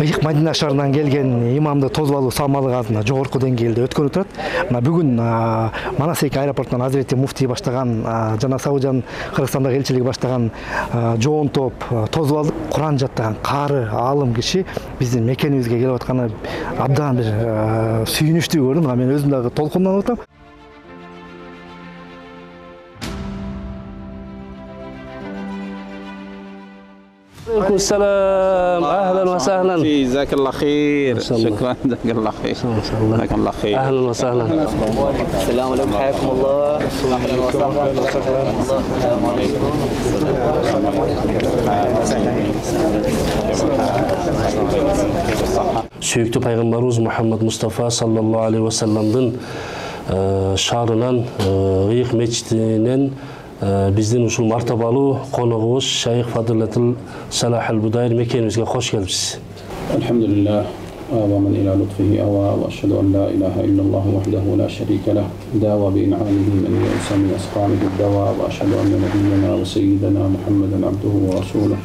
Ыйык Мадина шаарынан келген имамды тосуп алуу салмалыгы азына жогорку деңгээлде өткөнүп турат. Мына бүгүн Манасейки аэропортунан Азирети муфтий баштаган жана Саудиян Кыргызстандагы элчилиги баштаган жоон топ тосуп алып, Куран жаттаган каары аалым киши биздин мекенибизге келип атканы абдан бир сүйүнүчтүү көрдүм. Мен өзүм дагы толкунданып атам. عليكم السلام، اهلا وسهلا. جزاك الله خير. شكرا، جزاك الله خير. جزاك الله خير. اهلا وسهلا. السلام عليكم، حياكم الله. اهلا وسهلا. السلام عليكم. Сүйүктүү пайгамбарыбыз Мухаммад Мустафа саллаллаху алейхи ва салламдын шаарынан Ыйык мечитинен биздин ушул мартабалуу коногубуз Шейх Фадилатул Салах Аль-Будайр мекенибизге кош келипсиз. Алхамдулилlah. ومن إلى لطفه أوى وأشهد أن لا إله إلا الله وحده لا شريك له داوى بإنعامه من يأس من أسقامه الدواء وأشهد أن نبينا وسيدنا محمدا عبده ورسوله